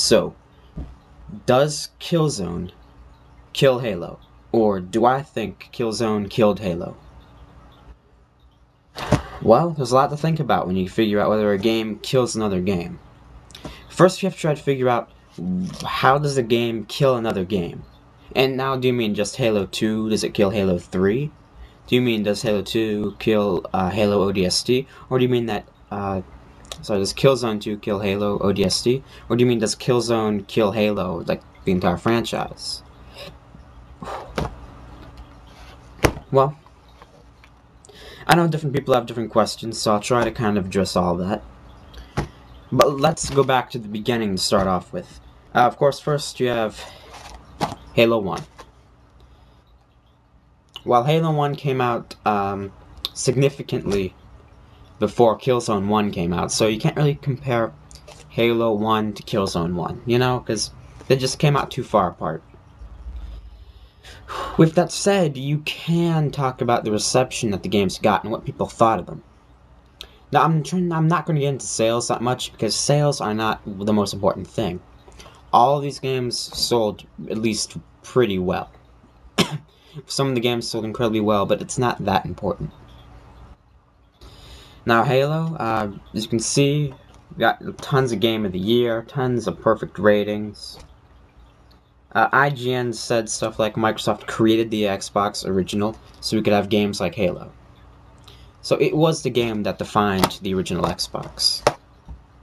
So, does Killzone kill Halo? Or do I think Killzone killed Halo? Well, there's a lot to think about when you figure out whether a game kills another game. First, you have to try to figure out how does a game kill another game. And now, do you mean just Halo 2? Does it kill Halo 3? Do you mean does Halo 2 kill Halo ODST? Or do you mean that, does Killzone 2 kill Halo ODST? Or do you mean does Killzone kill Halo, like, the entire franchise? Well, I know different people have different questions, so I'll try to kind of address all of that. But let's go back to the beginning to start off with. Of course, first you have Halo 1. While Halo 1 came out significantly before Killzone 1 came out, so you can't really compare Halo 1 to Killzone 1, you know, because they just came out too far apart. With that said, you can talk about the reception that the games got and what people thought of them. Now, I'm not going to get into sales that much, because sales are not the most important thing. All of these games sold at least pretty well. Some of the games sold incredibly well, but it's not that important. Now, Halo, as you can see, got tons of Game of the Year, tons of perfect ratings. IGN said stuff like Microsoft created the Xbox original so we could have games like Halo. So it was the game that defined the original Xbox.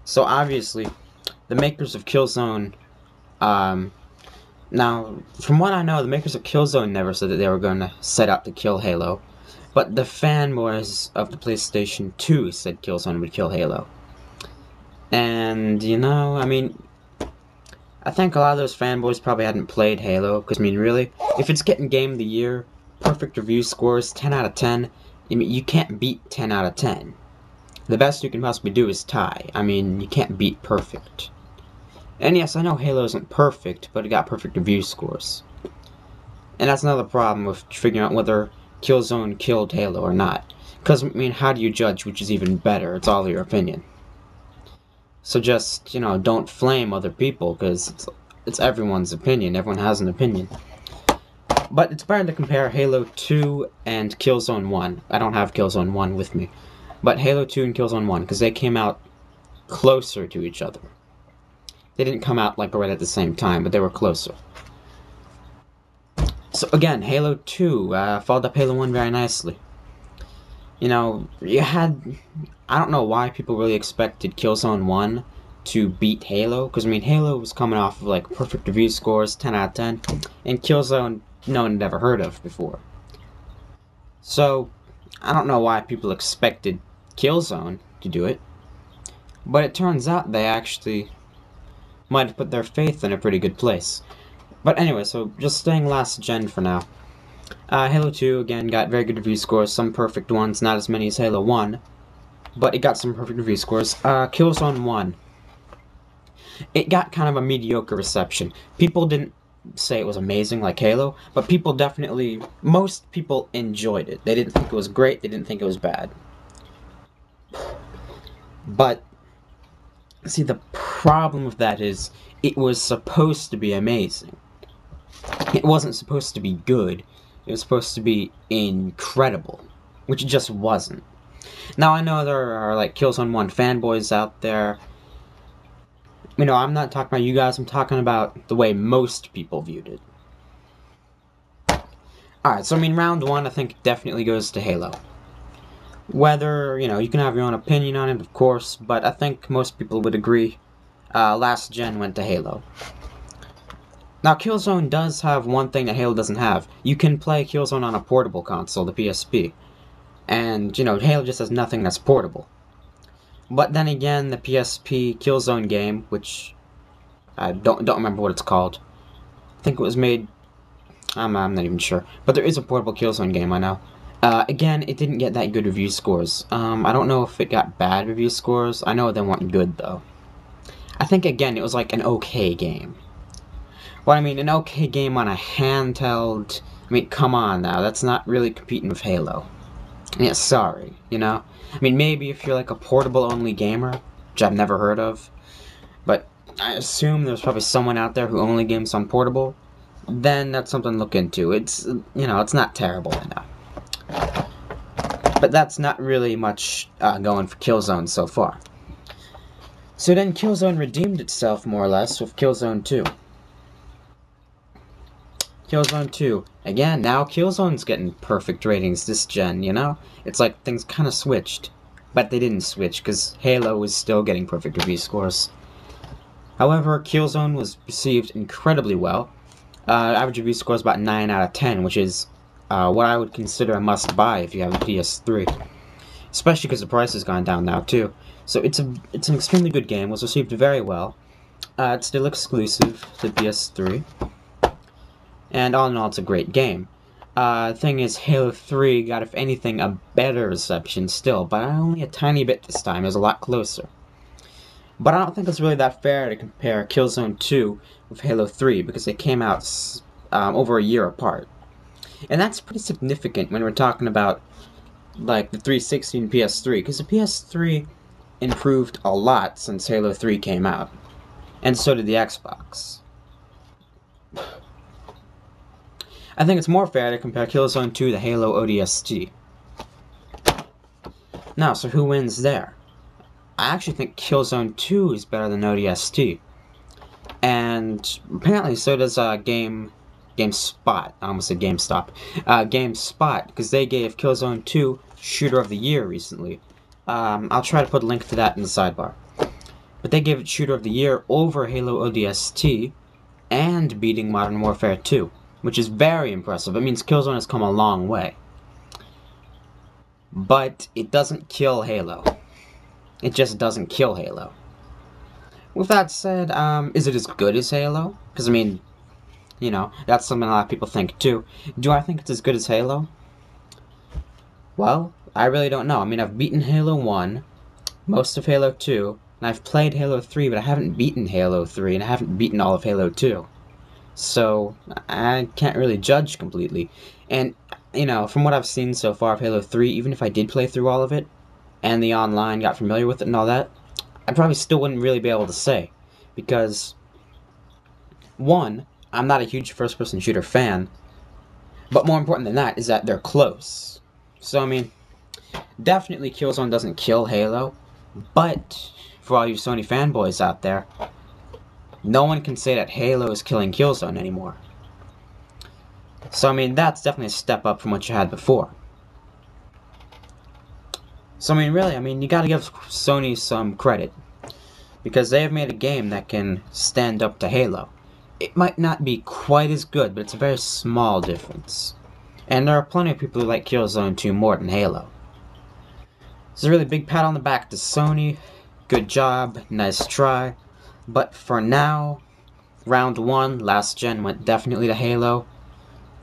So obviously, the makers of Killzone, now, from what I know, the makers of Killzone never said that they were going to set out to kill Halo. But the fanboys of the PlayStation 2 said Killzone would kill Halo. And, you know, I mean, I think a lot of those fanboys probably hadn't played Halo, because, I mean, really, if it's getting Game of the Year, perfect review scores, 10 out of 10, I mean, you can't beat 10 out of 10. The best you can possibly do is tie. I mean, you can't beat perfect. And yes, I know Halo isn't perfect, but it got perfect review scores. And that's another problem with figuring out whether Killzone killed Halo or not. Because, I mean, how do you judge which is even better? It's all your opinion. So just, you know, don't flame other people, because it's everyone's opinion. Everyone has an opinion. But it's better to compare Halo 2 and Killzone 1. I don't have Killzone 1 with me. But Halo 2 and Killzone 1, because they came out closer to each other. They didn't come out, like, right at the same time, but they were closer. So, again, Halo 2 followed up Halo 1 very nicely. You know, you had... I don't know why people really expected Killzone 1 to beat Halo, because, I mean, Halo was coming off of, like, perfect review scores, 10 out of 10, and Killzone no one had ever heard of before. So, I don't know why people expected Killzone to do it, but it turns out they actually might have put their faith in a pretty good place. But anyway, so just staying last gen for now. Halo 2, again, got very good review scores, some perfect ones, not as many as Halo 1, but it got some perfect review scores. Killzone 1. It got kind of a mediocre reception. People didn't say it was amazing like Halo, but people definitely, most people enjoyed it. They didn't think it was great, they didn't think it was bad. But, see, the problem with that is, it was supposed to be amazing. It wasn't supposed to be good. It was supposed to be incredible, which it just wasn't. Now, I know there are, like, Killzone 1 fanboys out there. You know, I'm not talking about you guys, I'm talking about the way most people viewed it. Alright, so I mean, round 1, I think, definitely goes to Halo. Whether, you know, you can have your own opinion on it, of course, but I think most people would agree last gen went to Halo. Now, Killzone does have one thing that Halo doesn't have. You can play Killzone on a portable console, the PSP. And, you know, Halo just has nothing that's portable. But then again, the PSP Killzone game, which I don't remember what it's called. I think it was made... I'm not even sure. But there is a portable Killzone game, I know. Again, it didn't get that good review scores. I don't know if it got bad review scores. I know they weren't good, though. I think, again, it was like an okay game. Well, I mean, an okay game on a handheld... I mean, come on now, that's not really competing with Halo. Yeah, sorry, you know? I mean, maybe if you're like a portable-only gamer, which I've never heard of, but I assume there's probably someone out there who only games on portable. Then that's something to look into. It's, it's not terrible enough. But that's not really much going for Killzone so far. So then Killzone redeemed itself more or less with Killzone 2. Killzone 2. Again, now Killzone's getting perfect ratings this gen, It's like things kind of switched. But they didn't switch, because Halo was still getting perfect review scores. However, Killzone was received incredibly well. Average review score is about 9 out of 10, which is what I would consider a must-buy if you have a PS3. Especially because the price has gone down now, too. So it's an extremely good game. It was received very well. It's still exclusive to PS3. And all in all, it's a great game. Thing is, Halo 3 got, if anything, a better reception still, but only a tiny bit this time. It was a lot closer. But I don't think it's really that fair to compare Killzone 2 with Halo 3, because they came out over a year apart. And that's pretty significant when we're talking about, like, the 360 and PS3, because the PS3 improved a lot since Halo 3 came out. And so did the Xbox. I think it's more fair to compare Killzone 2 to Halo ODST. Now, so who wins there? I actually think Killzone 2 is better than ODST. And apparently so does GameSpot. I almost said GameStop. GameSpot, because they gave Killzone 2 Shooter of the Year recently. I'll try to put a link to that in the sidebar. But they gave it Shooter of the Year over Halo ODST and beating Modern Warfare 2, which is very impressive. It means Killzone has come a long way. But it doesn't kill Halo. It just doesn't kill Halo. With that said, is it as good as Halo? Because, that's something a lot of people think, too. Do I think it's as good as Halo? Well, I really don't know. I've beaten Halo 1, most of Halo 2, and I've played Halo 3, but I haven't beaten Halo 3, and I haven't beaten all of Halo 2. So, I can't really judge completely. And, from what I've seen so far of Halo 3, even if I did play through all of it, and the online, got familiar with it and all that, I probably still wouldn't really be able to say. Because, one, I'm not a huge first-person shooter fan, but more important than that is that they're close. So, definitely Killzone doesn't kill Halo, but for all you Sony fanboys out there, no one can say that Halo is killing Killzone anymore. So, that's definitely a step up from what you had before. So, really, you gotta give Sony some credit. Because they have made a game that can stand up to Halo. It might not be quite as good, but it's a very small difference. And there are plenty of people who like Killzone 2 more than Halo. It's a really big pat on the back to Sony. Good job, nice try. But for now, Round 1, last gen, went definitely to Halo.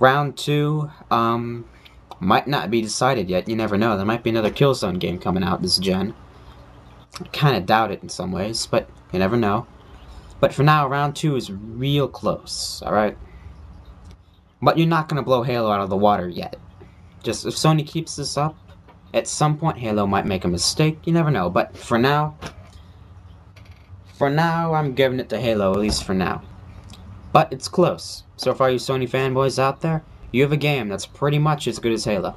Round 2, might not be decided yet, you never know. There might be another Killzone game coming out this gen. I kinda doubt it in some ways, but you never know. But for now, Round 2 is real close, alright? But you're not gonna blow Halo out of the water yet. Just, if Sony keeps this up, at some point Halo might make a mistake, you never know. But for now, I'm giving it to Halo, at least for now. But it's close. So for all you Sony fanboys out there, you have a game that's pretty much as good as Halo.